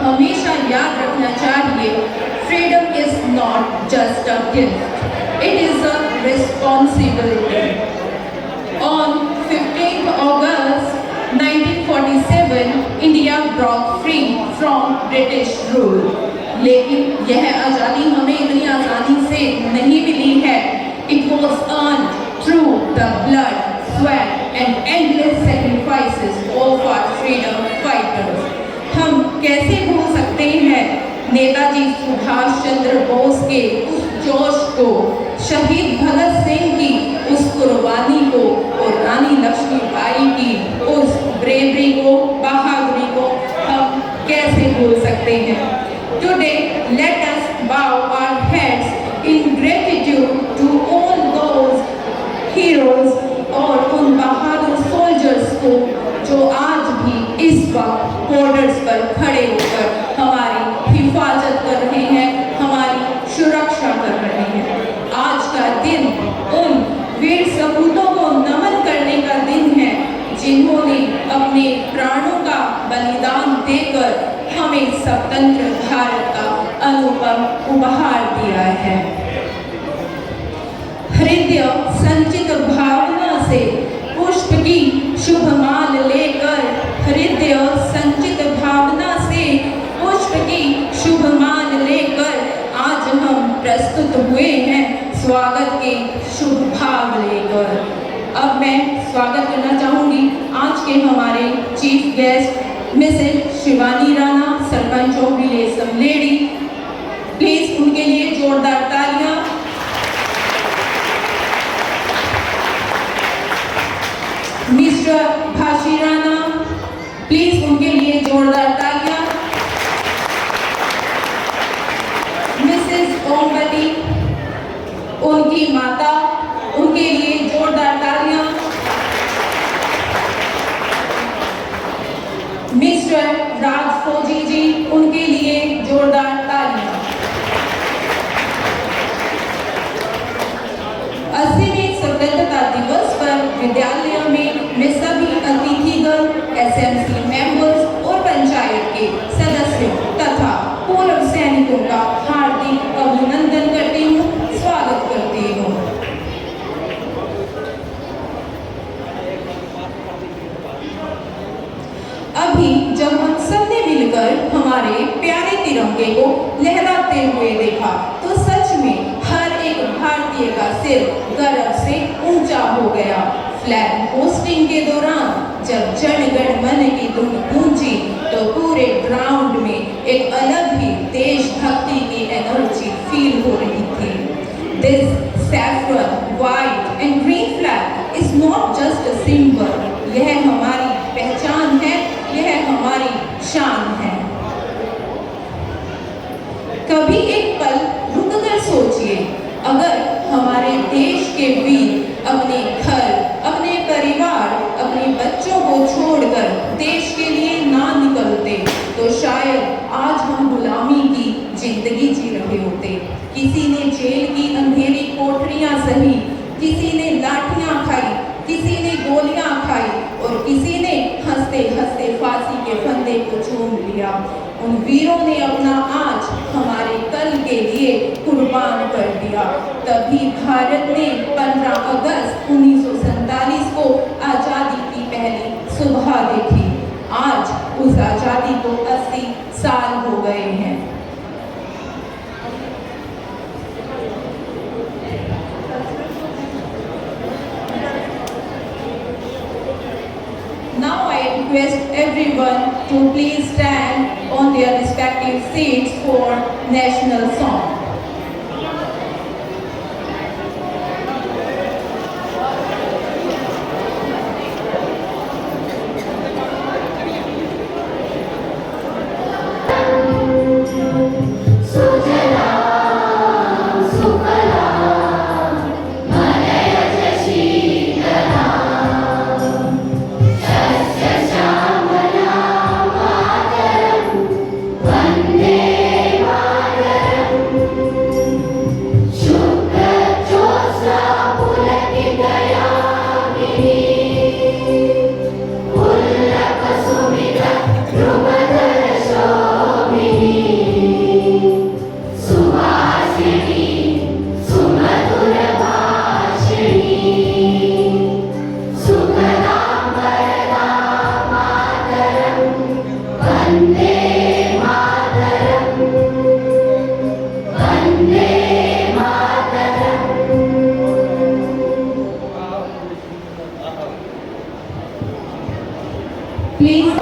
हमेशा याद रखना चाहिए, freedom is not just a gift, it is a responsibility. On 15th August 1947, India Brock free from British rule. लेकिन यह आज़ादी हमें इतनी आसानी से नहीं मिली है। It was earned through the blood, sweat and endless sacrifices of our freedom fighters। हम कैसे भूल सकते हैं नेताजी सुभाष चंद्र बोस के उस जोश को, शहीद भगत सिंह की उस कुर्बानी को और रानी लक्ष्मीबाई की उस ब्रेवरी को, बहादुरी को हम कैसे भूल सकते हैं। Today, let us bow our heads in gratitude to all those heroes और उन बहादुर सोल्जर्स को जो आज भी इस वक्त बॉर्डर्स पर खड़े होकर हमारी हिफाजत कर रहे हैं, हमारी सुरक्षा कर रहे हैं। आज का दिन उन वीर सपूतों को नमन करने का दिन है जिन्होंने अपने प्राणों का बलिदान देकर हमें स्वतंत्र भारत का अनुपम उपहार दिया है। हृदय संचित भावना से पुष्प की शुभ माल लेकर, हृदय संचित भावना से पुष्प की शुभ माल लेकर आज हम प्रस्तुत हुए हैं स्वागत के शुभ भाव लेकर। अब मैं स्वागत करना चाहूंगी आज के हमारे chief guest Mrs Shivani Rana, sarpanch of village Samledi. Please उनके लिए जोरदार तालियां। मिस्टर भाशी राणा, प्लीज उनके लिए जोरदार तालियां। मिसेस ओमवती, उनकी माता, उनके लिए जोरदार तालियां। मिस्टर राज फौजी जी, उनके लिए जोरदार तालियां। 80वें स्वतंत्रता दिवस पर विद्यालय में मैं सभी अतिथिगण, एसएमसी मेंबर्स और पंचायत के सदस्यों तथा पूर्व सैनिकों का हार्दिक अभिनंदन करती हूँ, स्वागत करती हूँ। अभी जब हम सब ने मिलकर हमारे प्यारे तिरंगे को लहराते हुए देखा तो सच में हर एक भारतीय का सिर गर्व से ऊंचा हो गया। फ्लैग होस्टिंग के दौरान जब जन गण मन की धुन गूंजी तो पूरे ग्राउंड में एक अलग ही देशभक्ति की एनर्जी फील हो रही थी। This saffron, white and green flag is not just a symbol, यह हमारी पहचान है, यह हमारी शान है। कभी एक पल रुककर सोचिए, अगर हमारे देश के वीर अपने घर, अपने परिवार, अपने बच्चों को छोड़कर देश के लिए ना निकलते तो शायद आज हम गुलामी की जिंदगी जी रहे होते। किसी ने जेल की अंधेरी कोठरियां सही, किसी ने लाठियां खाई, किसी ने गोलियां खाई और किसी ने हंसते हंसते फांसी के फंदे को चूम लिया। उन वीरों ने अपना आज हमारे कल के लिए कुर्बान कर दिया। तभी भारत ने 15 अगस्त 1947 को आज़ादी की पहली सुबह देखी। आज उस आज़ादी को 80 साल हो गए हैं। Now I request everyone to please stand on their respective seats for national song. Vande Mataram Please.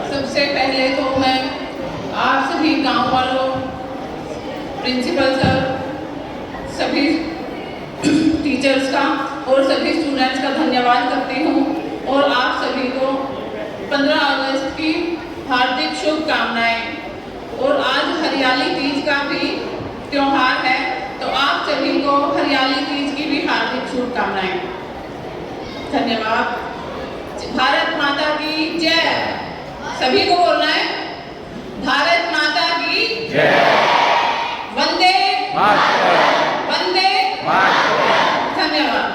सबसे पहले तो मैं आप सभी गांव वालों, प्रिंसिपल सर, सभी टीचर्स का और सभी स्टूडेंट्स का धन्यवाद करती हूँ और आप सभी को 15 अगस्त की हार्दिक शुभकामनाएं। और आज हरियाली तीज का भी त्योहार है, तो आप सभी को हरियाली तीज की भी हार्दिक शुभकामनाएं। धन्यवाद। भारत माता की जय। सभी को बोलना है, भारत माता की जय। वंदे मातरम। वंदे मातरम। धन्यवाद।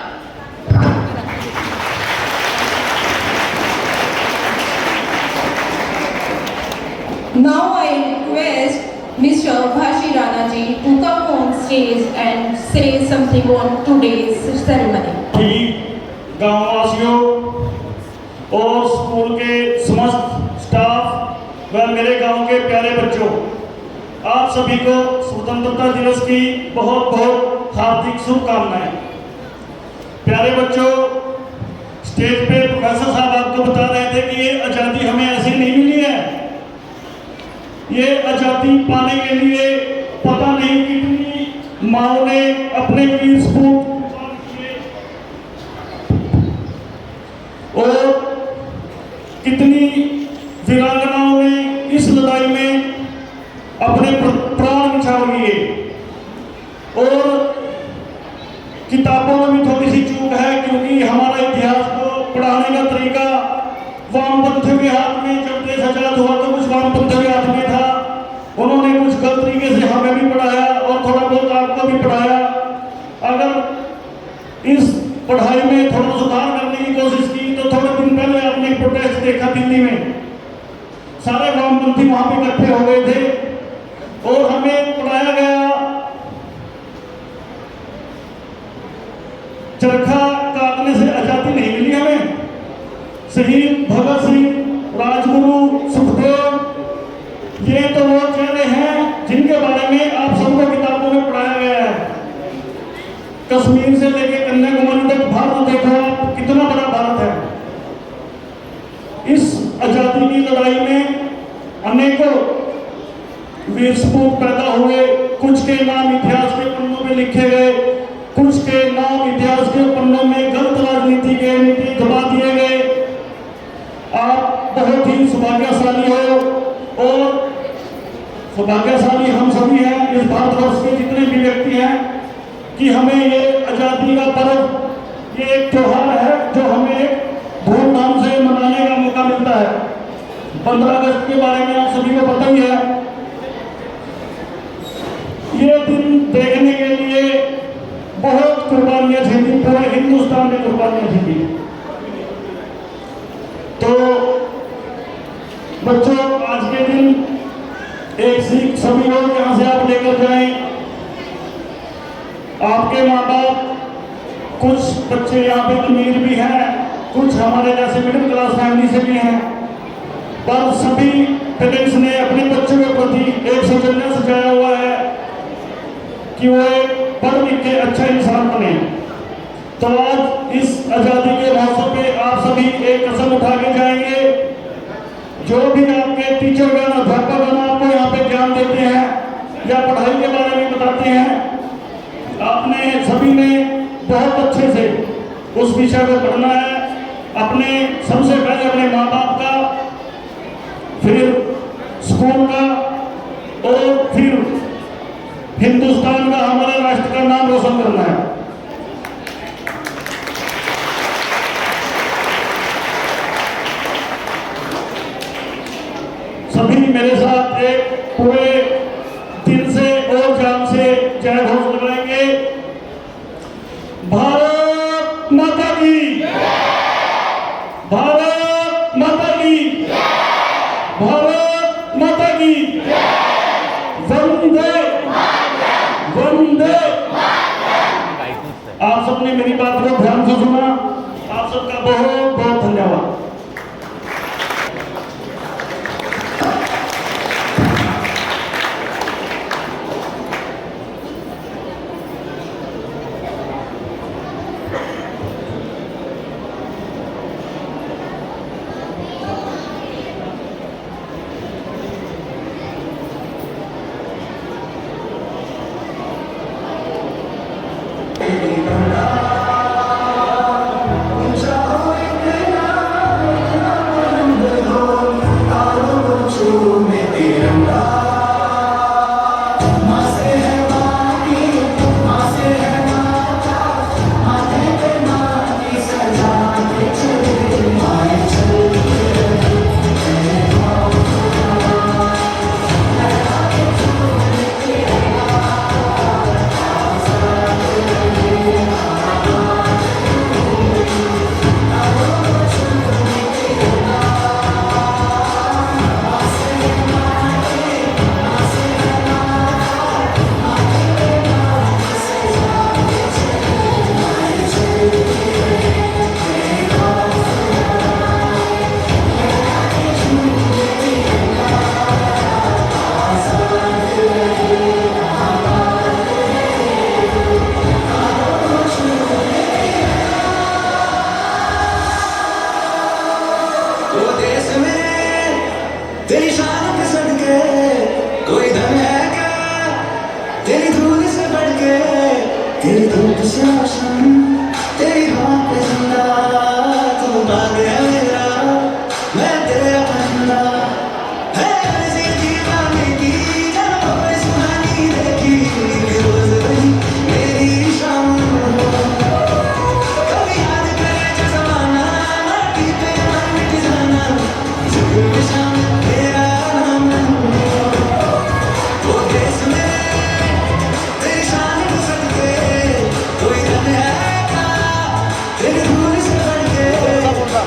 Now I request Mr. Bhashi Rana ji to come on stage and say something on today's ceremony. गांववासियों और स्कूल के समस्त स्टाफ व मेरे गांव के प्यारे बच्चों, आप सभी को स्वतंत्रता दिवस की बहुत बहुत हार्दिक शुभकामनाएं। प्यारे बच्चों, स्टेज पे प्रोफेसर साहब आपको बता रहे थे कि ये आज़ादी हमें ऐसे नहीं मिली है। ये आज़ादी पाने के लिए पता नहीं कितनी माओ ने अपने वीर सपूत और कितनी वीरांगनाओं ने इस लड़ाई में अपने प्राण न्यौछावर किए। और किताबों में भी थोड़ी सी चूक है, क्योंकि हमारा इतिहास को पढ़ाने का तरीका वामपंथियों के हाथ में, जब देश आजाद हुआ तो कुछ वामपंथियों के हाथ में था। उन्होंने कुछ गलत तरीके से हमें भी पढ़ाया और थोड़ा बहुत आपको भी पढ़ाया। अगर इस पढ़ाई में थोड़ा सुधार करने की कोशिश की तो थोड़े दिन पहले आपने प्रोटेस्ट देखा दिल्ली में, सारे वामपंथी वहां पे इकट्ठे हो गए थे और हमें पढ़ाया गया चरखा काटने से आजादी नहीं मिली हमें। शहीद भगत सिंह, राजगुरु, सुखदेव, ये तो वो चेहरे हैं जिनके बारे में आप सबको किताबों में पढ़ाया गया है। कश्मीर से लेकर कन्याकुमारी तक भारत देखो आप, कितना बड़ा भारत है। इस आजादी की लड़ाई में अनेकों वीर सपूत पैदा हुए। कुछ के नाम इतिहास के पन्नों में लिखे गए, कुछ के नाम इतिहास के पन्नों में गलत राजनीति के नीति दबा दिए गए। आप बहुत ही सौभाग्यशाली हो और सौभाग्यशाली हम सभी हैं, इस भारतवर्ष के जितने भी व्यक्ति हैं, कि हमें ये आज़ादी का पर्व, ये एक त्योहार है जो हमें धूमधाम से मनाने का मौका मिलता है। 15 अगस्त के बारे में आप सभी को पता ही है। ये दिन देखने के लिए बहुत कुर्बानियां झेली, पूरे हिंदुस्तान ने कुर्बानियां झेली। तो बच्चों, आज के दिन एक सीख सभी लोग यहाँ से आप लेकर जाएं। आपके माँ बाप, कुछ बच्चे यहाँ पे अमीर भी हैं, कुछ हमारे जैसे मिडिल क्लास फैमिली से भी हैं, पर सभी पेरेंट्स ने अपने बच्चों के प्रति एक सौजन्य सजाया हुआ है कि वो एक पढ़ लिख के अच्छा इंसान बने। तो आज इस आज़ादी के महोत्सव पे आप सभी एक कसम उठा के जाएंगे। जो भी आपके टीचर अध्यापक आपको यहाँ पे ज्ञान देते हैं या पढ़ाई के बारे में बताते हैं, आपने सभी ने बहुत अच्छे से उस विषय को पढ़ना है। अपने सबसे पहले अपने माँ बाप का, फिर स्कूल का और फिर हिंदुस्तान का, हमारे राष्ट्र का नाम रोशन करना है। सभी मेरे साथ एक पूरे दिल से और जान से जय घोष लगाएंगे। भारत माता की, भारत माता की। की वंदे वंदे। आप सबने मेरी बात को ध्यान से सुना। आप सबका बहुत बहुत धन्यवाद। तेरी शान पे सड़के कोई दम है क्या, तेरी धूल से बढ़ के, तेरी धूप से रोशन, तेरी हवा पे जिंदा, तू भाग है मेरा, मैं तेरा बंदा। है अर्ज़ी दीवाने की, जब कोई सुहानी देखी, रोज वही मेरी शाम हो। कभी याद करे जो ज़माना, माटी पे मर मिट जाना, जुल्म में शाम तेरा नाम हो। वो देश में तेरी शान को सदके, कोई दम है क्या, तेरी धूल से बढ़ के,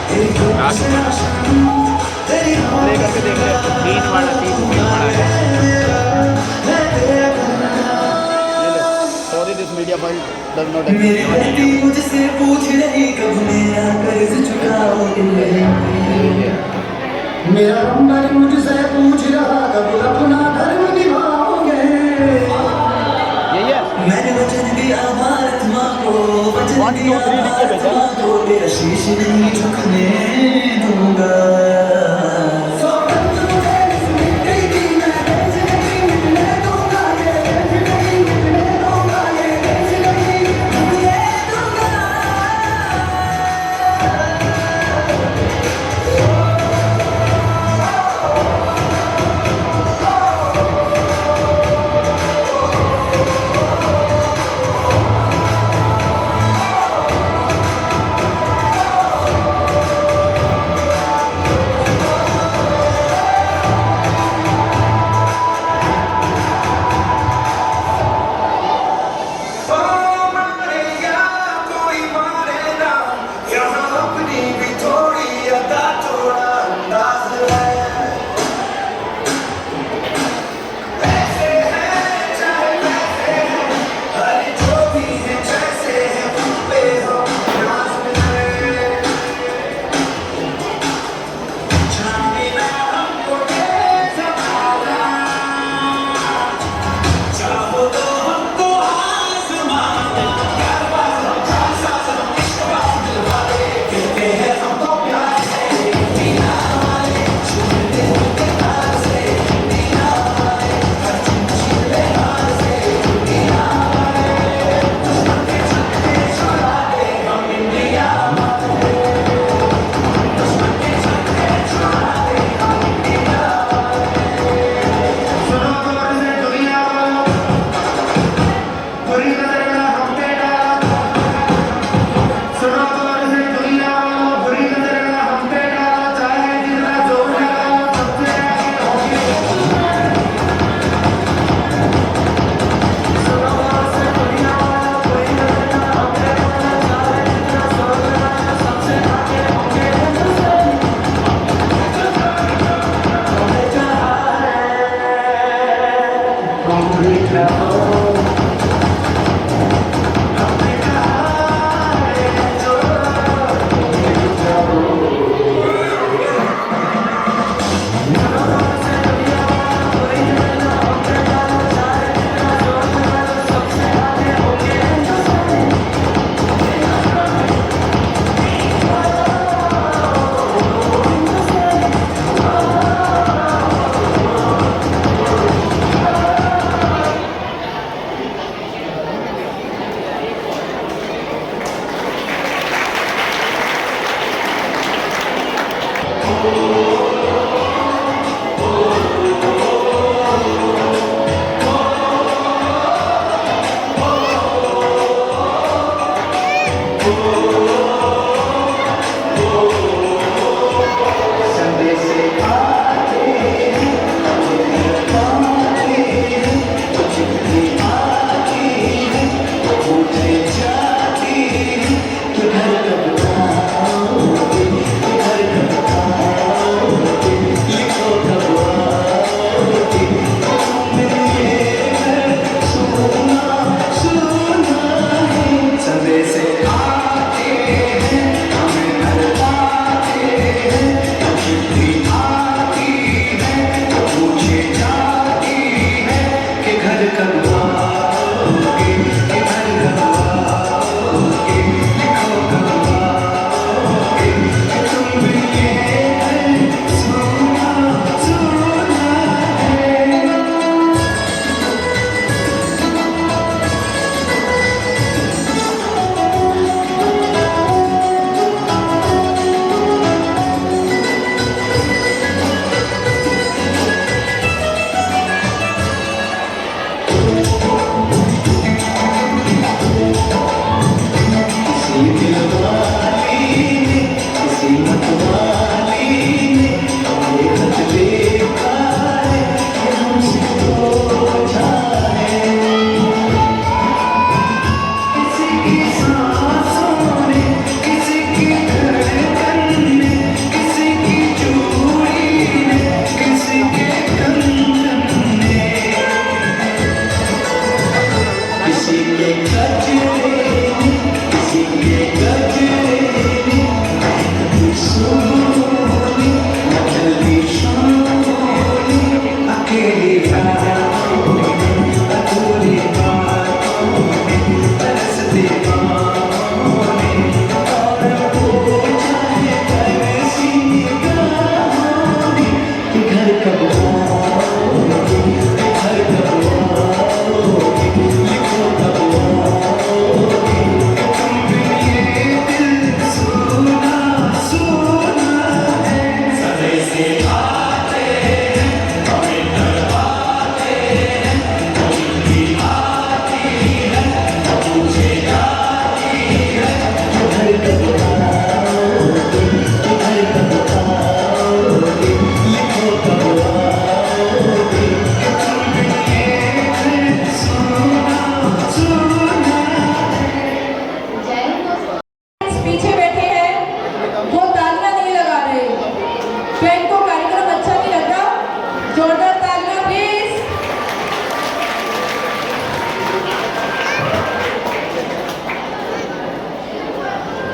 तेरी धूप से रोशन, तेरी हवा पे जिंदा, तू भाग है मेरा, मैं तेरा बंदा। Sorry, this media file does not मेरी exist. बेटी मुझसे पूछ रही कब मेरा कर्ज चुकाओगे, मेरा नंबर मुझसे पूछ रहा कब अपना धर्म निभाओगे। यही है। मैंने वचन दिया भारत माँ को, वचन 1 2 दिया 3 लिख के भारत भेजा। माँ को, तेरा शीश नहीं झुकने दूंगा।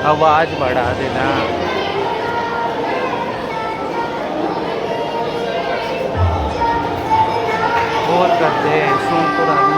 आवाज़ बढ़ा देना। और करते हैं सुन तो रहा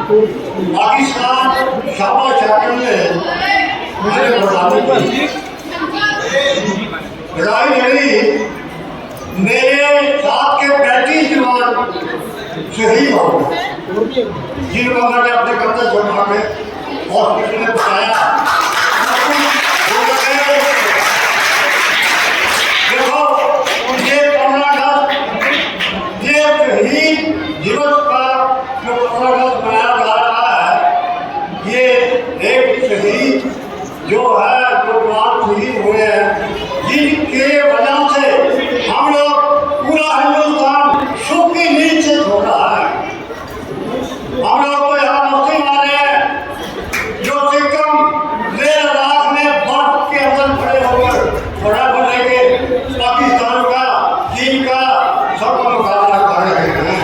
पाकिस्तान शाबा शाकिर ने मुझे बधाई दी। बधाई मेरी मेरे साथ के 35 जवान शहीद हो गए, जिनको मैंने अपने कब्जे छुड़वा के हॉस्पिटल में बताया। देखो ये 15 अगस्त ये शहीद दिवस का जो 15 अगस्त मनाया जा रहा है, ये एक शहीद जो है जो जवान शहीद हुए हैं, जिनके वजह से हम लोग पूरा हिंदुस्तान सुख की नींद से सो रहा है। हम लोग तो यहाँ मुस्लिम आ रहे हैं जो सिक्किम लेह लद्दाख में बर्फ के अंदर खड़े होकर बड़ा बनेंगे पाकिस्तान का, चीन का सबका मुकाबला कर रहे हैं।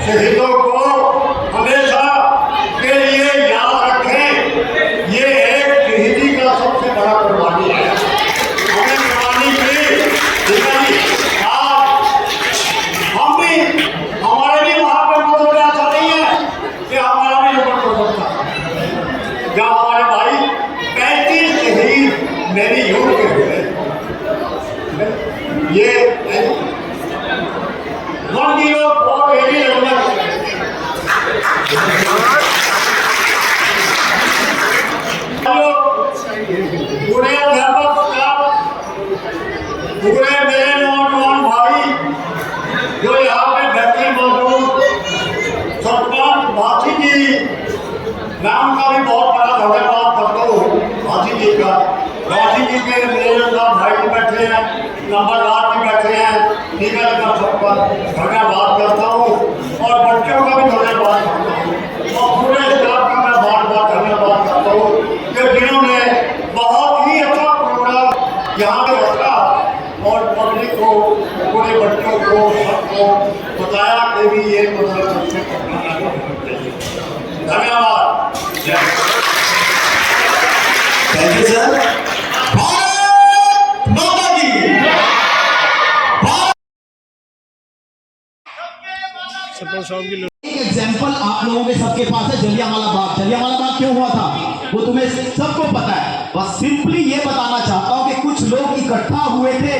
शहीदों को हमेशा के लिए याद रखें, ये एक शहीदी का सबसे बड़ा कुर्बानी है। हमें कुर्बानी की जिंदगी आज हम भी हमारे भी वहाँ पर मतलब ऐसा नहीं है कि हमारा भी ऊपर हो सकता। जहाँ हमारे भाई 35 शहीद मेरी यूथ के हुए, ये 104 पूरे अध्यापक स्टाफ, पूरे मेरे नौजवान भाई जो यहाँ पे बैठे मौजूद, सरपंच भासी जी, मैं उनका भी बहुत बड़ा धन्यवाद करता हूँ। भासी जी का, भासी जी के मेरे साथ भाई बैठे हैं, नंबरदार भी बैठे हैं, ठीक है, मैं सबका धन्यवाद करता हूँ और बच्चों का भी धन्यवाद करता हूँ और पूरे स्टाफ का मैं बार बार धन्यवाद करता हूँ कि जिन्होंने बहुत ही अच्छा प्रोग्राम यहाँ पे रखा और पब्लिक को, पूरे बच्चों को, सबको बताया कि भी ये मतलब धन्यवाद। Thank you sir. भारत माता की एक एग्जाम्पल आप लोगों के सबके पास है, जलियांवाला बाग। जलियांवाला बाग क्यों हुआ था वो तुम्हें सबको पता है। बस सिंपली ये बताना चाहता हूं कि कुछ लोग इकट्ठा हुए थे,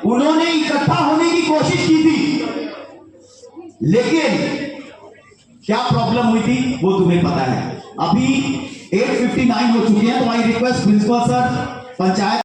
उन्होंने इकट्ठा होने की कोशिश की थी, लेकिन क्या प्रॉब्लम हुई थी वो तुम्हें पता है। अभी 8:59 हो चुकी है। तुम्हारी रिक्वेस्ट प्रिंसिपल सर, पंचायत